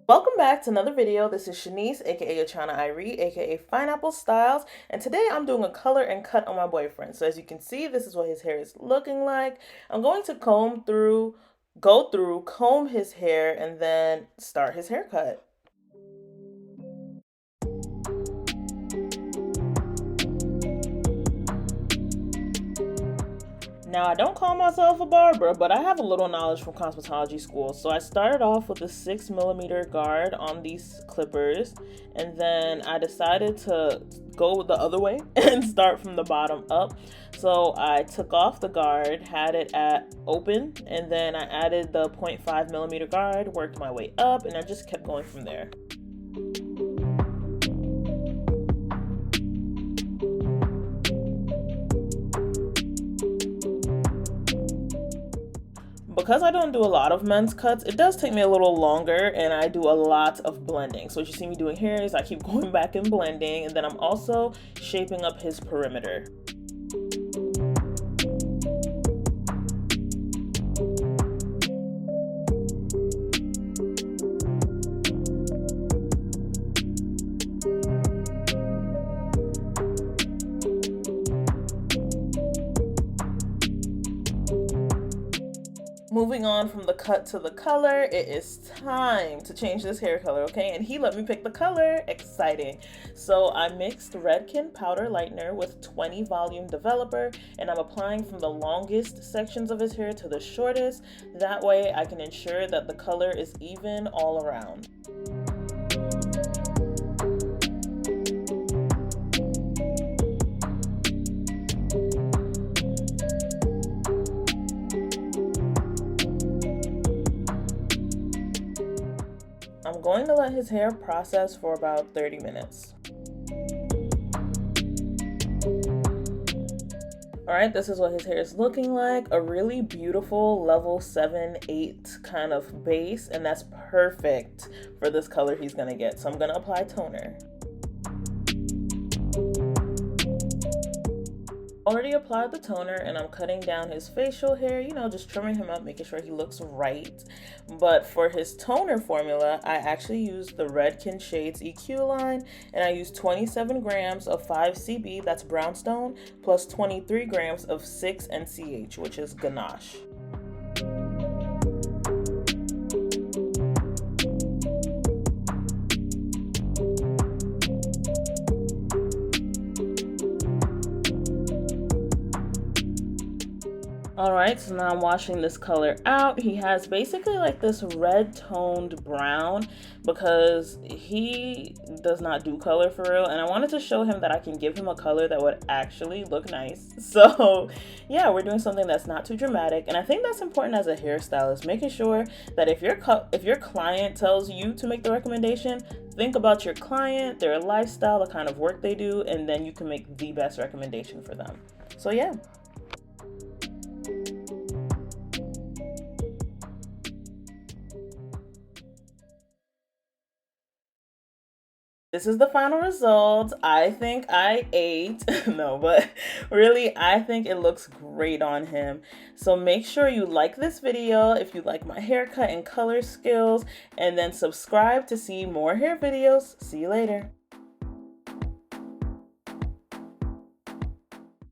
Welcome back to another video. This is Shanice, aka Achana Irie, aka Pineapple Styles, and today I'm doing a color and cut on my boyfriend. So as you can see, this is what his hair is looking like. I'm going to comb his hair, and then start his haircut. Now, I don't call myself a barber, but I have a little knowledge from cosmetology school. So I started off with a 6mm guard on these clippers, and then I decided to go the other way and start from the bottom up. So I took off the guard, had it at open, and then I added the 0.5mm guard, worked my way up, and I just kept going from there. Because I don't do a lot of men's cuts, it does take me a little longer, and I do a lot of blending. So what you see me doing here is I keep going back and blending, and then I'm also shaping up his perimeter. Moving on from the cut to the color, it is time to change this hair color, okay? And he let me pick the color. Exciting. So I mixed Redken Powder Lightener with 20 Volume Developer, and I'm applying from the longest sections of his hair to the shortest. That way I can ensure that the color is even all around. I'm going to let his hair process for about 30 minutes. Alright, this is what his hair is looking like. A really beautiful level 7-8 kind of base, and that's perfect for this color he's gonna get. So I'm gonna apply toner. Already applied the toner, and I'm cutting down his facial hair, just trimming him up, making sure he looks right. But for his toner formula, I actually used the Redken Shades EQ line, and I used 27 grams of 5CB, that's brownstone, plus 23 grams of 6NCH, which is ganache. Alright, so now I'm washing this color out. He has basically like this red toned brown because he does not do color for real, and I wanted to show him that I can give him a color that would actually look nice. So yeah, we're doing something that's not too dramatic, and I think that's important as a hairstylist, making sure that if your client tells you to make the recommendation, think about your client, their lifestyle, the kind of work they do, and then you can make the best recommendation for them. So yeah. This is the final result. I think I ate. No, but really, I think it looks great on him. So make sure you like this video if you like my haircut and color skills, and then subscribe to see more hair videos. See you later.